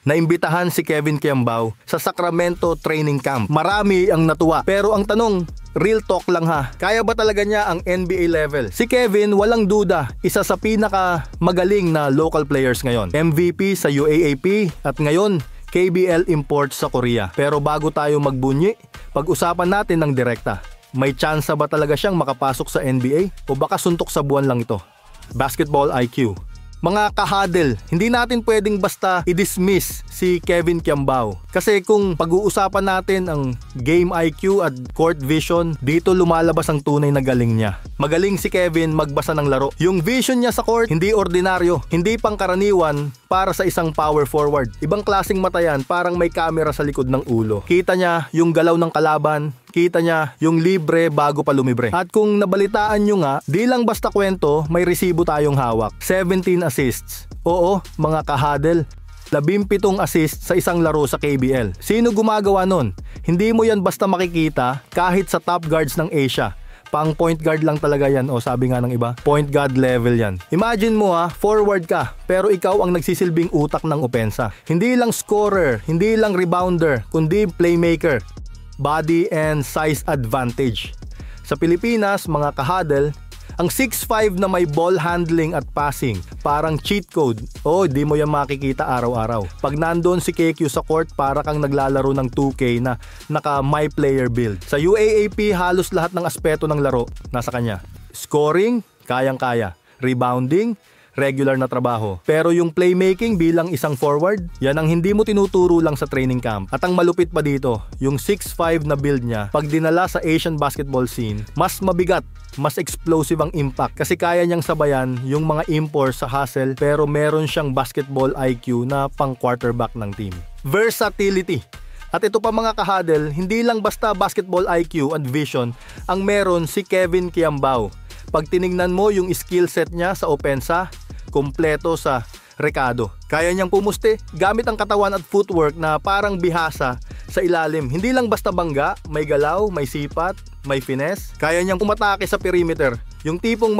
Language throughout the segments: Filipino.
Naimbitahan si Kevin Kiambao sa Sacramento Training Camp. Marami ang natuwa. Pero ang tanong, real talk lang ha, kaya ba talaga niya ang NBA level? Si Kevin, walang duda, isa sa pinaka magaling na local players ngayon. MVP sa UAAP at ngayon, KBL import sa Korea. Pero bago tayo magbunyi, pag-usapan natin ng direkta. May tsansa ba talaga siyang makapasok sa NBA? O baka suntok sa buwan lang ito? Basketball IQ. Mga kahadel, hindi natin pwedeng basta i-dismiss si Kevin Kiambao. Kasi kung pag-uusapan natin ang game IQ at court vision, dito lumalabas ang tunay na galing niya. Magaling si Kevin magbasa ng laro. Yung vision niya sa court, hindi ordinaryo, hindi pangkaraniwan para sa isang power forward. Ibang klaseng mata yan, parang may camera sa likod ng ulo. Kita niya yung galaw ng kalaban, kita niya yung libre bago pa lumibre. At kung nabalitaan nyo nga, di lang basta kwento, may resibo tayong hawak. 17 assists. Oo, mga kahadel. 17 assists sa isang laro sa KBL. Sino gumagawa nun? Hindi mo yan basta makikita kahit sa top guards ng Asia. Pang point guard lang talaga yan, o sabi nga ng iba, point guard level yan. Imagine mo forward ka, pero ikaw ang nagsisilbing utak ng opensa. Hindi lang scorer, hindi lang rebounder, kundi playmaker. Body and size advantage. Sa Pilipinas, mga kahadel, ang 6'5 na may ball handling at passing, parang cheat code. Di mo yan makikita araw-araw. Pag nandoon si KQ sa court, para kang naglalaro ng 2K na naka my player build. Sa UAAP, halos lahat ng aspeto ng laro nasa kanya. Scoring, kayang-kaya. Rebounding, regular na trabaho. Pero yung playmaking bilang isang forward, yan ang hindi mo tinuturo lang sa training camp. At ang malupit pa dito, yung 6'5 na build niya, pag dinala sa Asian basketball scene, mas mabigat, mas explosive ang impact kasi kaya niyang sabayan yung mga imports sa hustle, pero meron siyang basketball IQ na pang quarterback ng team. Versatility. At ito pa mga kahadel, hindi lang basta basketball IQ at vision ang meron si Kevin Kiambao. Pag tiningnan mo yung skill set niya sa opensa, kompleto sa rekado. Kaya niyang pumuste gamit ang katawan at footwork na parang bihasa sa ilalim. Hindi lang basta bangga, may galaw, may sipat, may finesse. Kaya niyang umatake sa perimeter. Yung tipong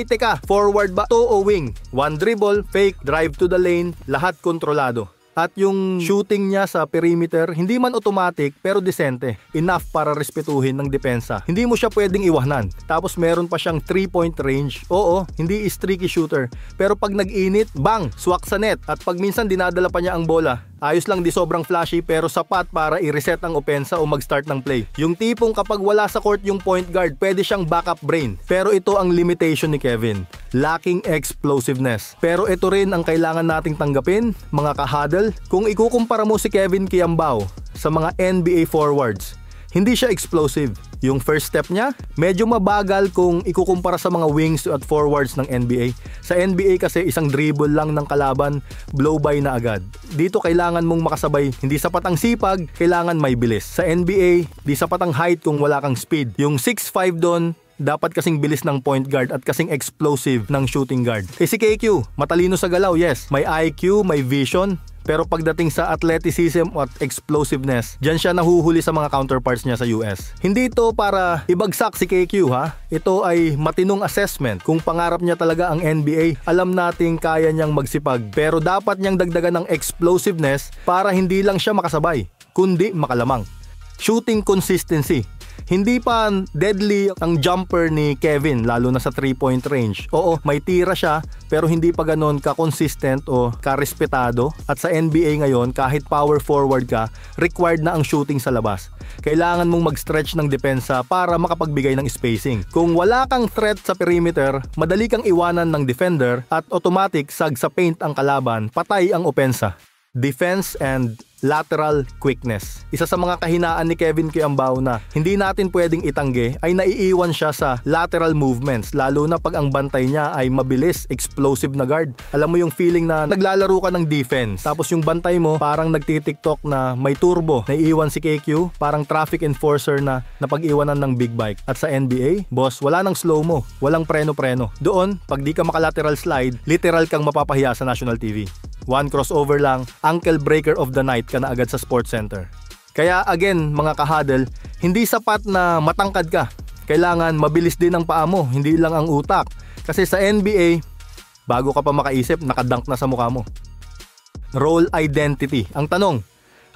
teka, forward ba to o wing? One dribble, fake, drive to the lane, lahat kontrolado. At yung shooting niya sa perimeter, hindi man automatic pero desente. Enough para respetuhin ng depensa. Hindi mo siya pwedeng iwanan. Tapos meron pa siyang 3-point range. Oo, hindi streaky shooter. Pero pag nag-init, bang, swak sa net. At pag minsan dinadala pa niya ang bola, ayos lang, di sobrang flashy pero sapat para i-reset ang opensa o mag-start ng play. Yung tipong kapag wala sa court yung point guard, pwede siyang backup brain. Pero ito ang limitation ni Kevin. Lacking explosiveness. Pero ito rin ang kailangan nating tanggapin, mga kahadel. Kung ikukumpara mo si Kevin Kiambao sa mga NBA forwards, hindi siya explosive. Yung first step niya, medyo mabagal kung ikukumpara sa mga wings at forwards ng NBA. Sa NBA kasi isang dribble lang ng kalaban, blow by na agad. Dito kailangan mong makasabay, hindi sapat ang sipag, kailangan may bilis. Sa NBA, di sapat ang height kung wala kang speed. Yung 6'5 doon, dapat kasing bilis ng point guard at kasing explosive ng shooting guard. Si KQ, matalino sa galaw, yes. May IQ, may vision. Pero pagdating sa athleticism at explosiveness, dyan siya nahuhuli sa mga counterparts niya sa US. Hindi ito para ibagsak si KQ Ito ay matinong assessment. Kung pangarap niya talaga ang NBA, alam nating kaya niyang magsipag. Pero dapat niyang dagdagan ng explosiveness para hindi lang siya makasabay, kundi makalamang. Shooting consistency. Hindi pa deadly ang jumper ni Kevin, lalo na sa 3-point range. Oo, may tira siya, pero hindi pa ganon ka-consistent o ka-respetado. At sa NBA ngayon, kahit power forward ka, required na ang shooting sa labas. Kailangan mong mag-stretch ng depensa para makapagbigay ng spacing. Kung wala kang threat sa perimeter, madali kang iwanan ng defender at automatic sag sa paint ang kalaban, patay ang opensa. Defense and lateral quickness. Isa sa mga kahinaan ni Kevin Kiambao na hindi natin pwedeng itanggi ay naiiwan siya sa lateral movements, lalo na pag ang bantay niya ay mabilis, explosive na guard. Alam mo yung feeling na naglalaro ka ng defense, tapos yung bantay mo parang nagtitiktok na may turbo. Naiiwan si KQ, parang traffic enforcer na napag-iwanan ng big bike. At sa NBA, boss, wala nang slow-mo, walang preno-preno. Doon, pag di ka makalateral slide, literal kang mapapahiya sa national TV. One crossover lang, ankle breaker of the night ka na agad sa Sports Center. Kaya again, mga kahadel, hindi sapat na matangkad ka. Kailangan mabilis din ang paa mo, hindi lang ang utak. Kasi sa NBA, bago ka pa makaisip, nakadunk na sa mukha mo. role identity. Ang tanong,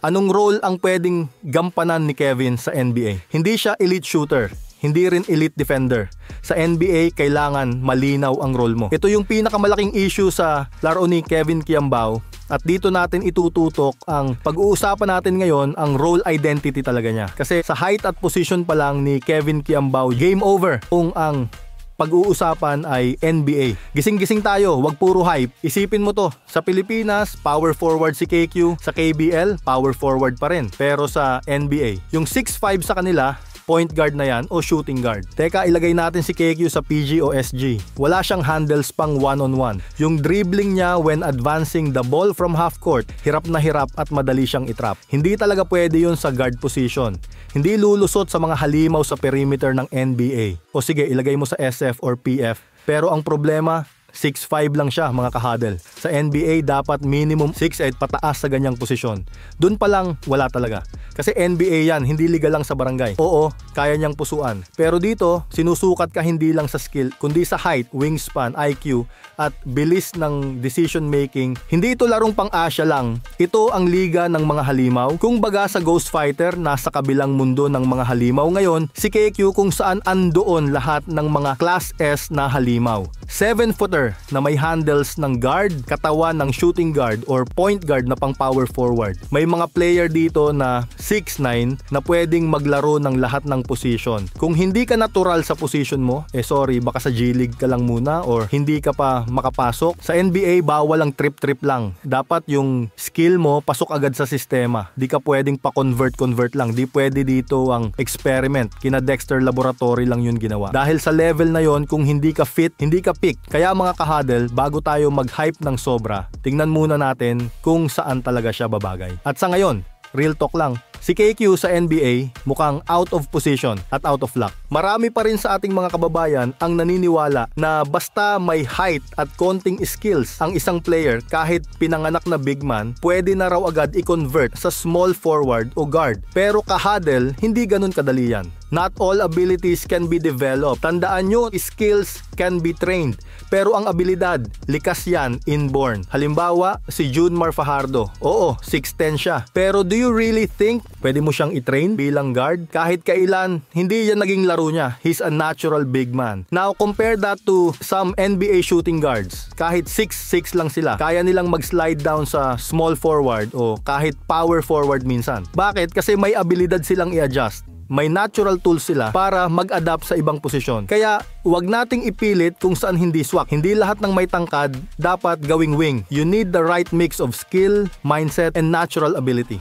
anong role ang pwedeng gampanan ni Kevin sa NBA? Hindi siya elite shooter, hindi rin elite defender. Sa NBA, kailangan malinaw ang role mo. Ito yung pinakamalaking issue sa laro ni Kevin Kiambao. At dito natin itututok ang pag-uusapan natin ngayon, ang role identity talaga niya. Kasi sa height at position pa lang ni Kevin Kiambao, game over kung ang pag-uusapan ay NBA. Gising-gising tayo, wag puro hype. Isipin mo to, sa Pilipinas, power forward si KQ. Sa KBL, power forward pa rin. Pero sa NBA, yung 6'5" sa kanila, point guard na yan o shooting guard. Teka, ilagay natin si KQ sa PG o SG. Wala siyang handles pang one-on-one. Yung dribbling niya when advancing the ball from half court, hirap na hirap at madali siyang itrap. Hindi talaga pwede yun sa guard position. Hindi lulusot sa mga halimaw sa perimeter ng NBA. O sige, ilagay mo sa SF or PF. Pero ang problema, 6'5" lang siya mga kahadel. Sa NBA dapat minimum 6'8" pataas sa ganyang posisyon. Doon pa lang wala talaga. Kasi NBA yan, hindi liga lang sa barangay. Oo, kaya niyang pusuan. Pero dito, sinusukat ka hindi lang sa skill, kundi sa height, wingspan, IQ, at bilis ng decision making. Hindi ito larong pang-Asia lang. Ito ang liga ng mga halimaw. Kung baga sa Ghost Fighter, nasa kabilang mundo ng mga halimaw ngayon, si KQ kung saan andoon lahat ng mga Class S na halimaw. 7-footer na may handles ng guard, katawan ng shooting guard or point guard na pang power forward. May mga player dito na 6'9" na pwedeng maglaro ng lahat ng position. Kung hindi ka natural sa position mo, sorry, baka sa G-League ka lang muna or hindi ka pa makapasok. Sa NBA, bawal ang trip-trip lang. Dapat yung skill mo pasok agad sa sistema. Di ka pwedeng pa-convert lang. Di pwede dito ang experiment. Kina Dexter Laboratory lang yun ginawa. Dahil sa level na yon, kung hindi ka fit, hindi ka pick. Kaya mga kahadel, bago tayo mag-hype ng sobra, tingnan muna natin kung saan talaga siya babagay. At sa ngayon, real talk lang, si KQ sa NBA mukhang out of position at out of luck. Marami pa rin sa ating mga kababayan ang naniniwala na basta may height at konting skills ang isang player, kahit pinanganak na big man, pwede na raw agad i-convert sa small forward o guard. Pero kahadel, hindi ganun kadali yan. Not all abilities can be developed. Tandaan nyo, skills can be trained. Pero ang abilidad, likas yan, inborn. Halimbawa, si Junmar Fajardo. Oo, 6'10 siya. Pero do you really think pwede mo siyang i-train bilang guard? Kahit kailan, hindi yan naging laro niya. He's a natural big man. Now, compare that to some NBA shooting guards. Kahit 6'6 lang sila, kaya nilang mag-slide down sa small forward o kahit power forward minsan. Bakit? Kasi may abilidad silang i-adjust. May natural tools sila para mag-adapt sa ibang posisyon. Kaya, huwag nating ipilit kung saan hindi swak. Hindi lahat ng may tangkad dapat gawing wing. You need the right mix of skill, mindset, and natural ability.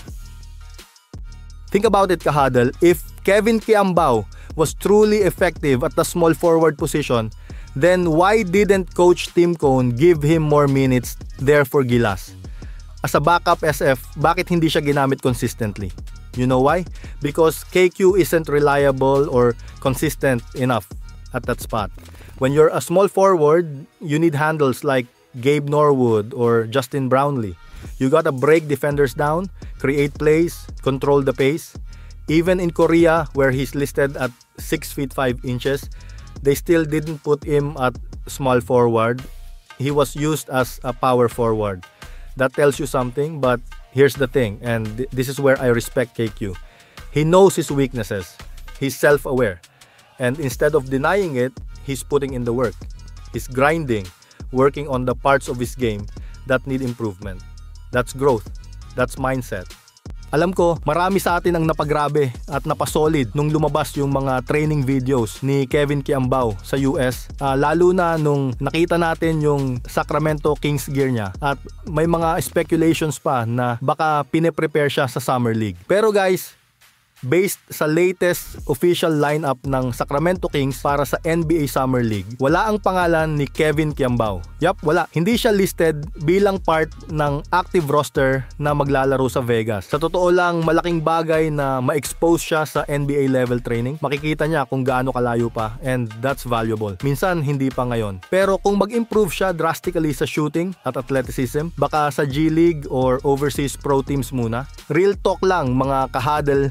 Think about it, kahadel. If Kevin Kiambao was truly effective at the small forward position, then why didn't Coach Tim Cone give him more minutes there for Gilas? As a backup SF, bakit hindi siya ginamit consistently? You know why? Because KQ isn't reliable or consistent enough at that spot. When you're a small forward, you need handles like Gabe Norwood or Justin Brownlee. You gotta break defenders down, create plays, control the pace. Even in Korea, where he's listed at 6 feet 5 inches, they still didn't put him at small forward. He was used as a power forward. That tells you something, but here's the thing, and this is where I respect KQ. He knows his weaknesses. He's self-aware. And instead of denying it, he's putting in the work. He's grinding, working on the parts of his game that need improvement. That's growth. That's mindset. Alam ko, marami sa atin ang napagrabe at napasolid nung lumabas yung mga training videos ni Kevin Kiambao sa US. Lalo na nung nakita natin yung Sacramento Kings gear niya. At may mga speculations pa na baka pine-prepare siya sa Summer League. Pero guys, based sa latest official lineup ng Sacramento Kings para sa NBA Summer League, wala ang pangalan ni Kevin Kiambao. Yup, wala. Hindi siya listed bilang part ng active roster na maglalaro sa Vegas. Sa totoo lang, malaking bagay na ma-expose siya sa NBA level training. Makikita niya kung gaano kalayo pa, and that's valuable. Minsan, hindi pa ngayon. Pero kung mag-improve siya drastically sa shooting at athleticism, baka sa G-League or overseas pro teams muna. Real talk lang mga kahadel.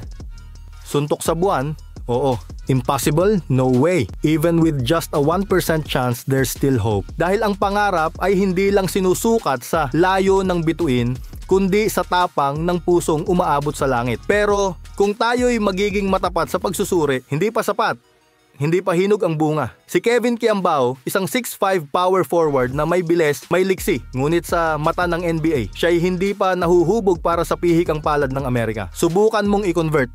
Suntok sa buwan? Oo. Impossible? No way. Even with just a 1% chance, there's still hope. Dahil ang pangarap ay hindi lang sinusukat sa layo ng bituin, kundi sa tapang ng pusong umaabot sa langit. Pero kung tayo'y magiging matapat sa pagsusuri, hindi pa sapat. Hindi pa hinog ang bunga. Si Kevin Kiambao, isang 6'5 power forward na may bilis, may liksi. Ngunit sa mata ng NBA, siya'y hindi pa nahuhubog para sa pihikang palad ng Amerika. Subukan mong i-convert.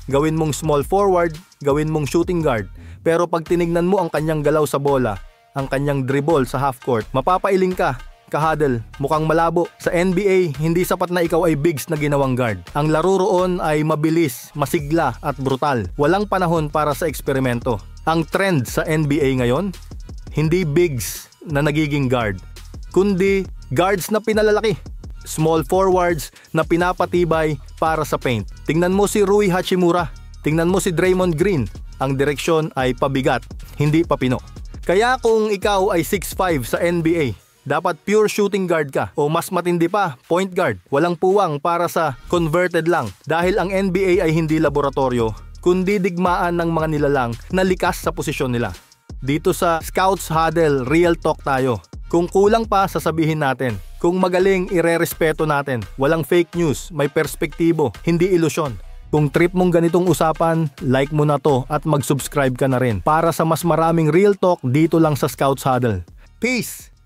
Gawin mong small forward, gawin mong shooting guard. Pero pag tinignan mo ang kanyang galaw sa bola, ang kanyang dribble sa half court, mapapailing ka. Kahadel, mukhang malabo. Sa NBA, hindi sapat na ikaw ay bigs na ginawang guard. Ang laro roon ay mabilis, masigla at brutal. Walang panahon para sa eksperimento. Ang trend sa NBA ngayon, hindi bigs na nagiging guard, kundi guards na pinalalaki. Small forwards na pinapatibay para sa paint. Tingnan mo si Rui Hachimura. Tingnan mo si Draymond Green. Ang direksyon ay pabigat, hindi papino. Kaya kung ikaw ay 6'5 sa NBA, dapat pure shooting guard ka o mas matindi pa, point guard. Walang puwang para sa converted lang dahil ang NBA ay hindi laboratorio kundi digmaan ng mga nilalang na likas sa posisyon nila. Dito sa Scouts Huddle, real talk tayo. Kung kulang pa, sasabihin natin. Kung magaling, irerespeto natin. Walang fake news, may perspektibo, hindi ilusyon. Kung trip mong ganitong usapan, like mo na to at mag-subscribe ka na rin para sa mas maraming real talk dito lang sa Scouts Huddle. Peace!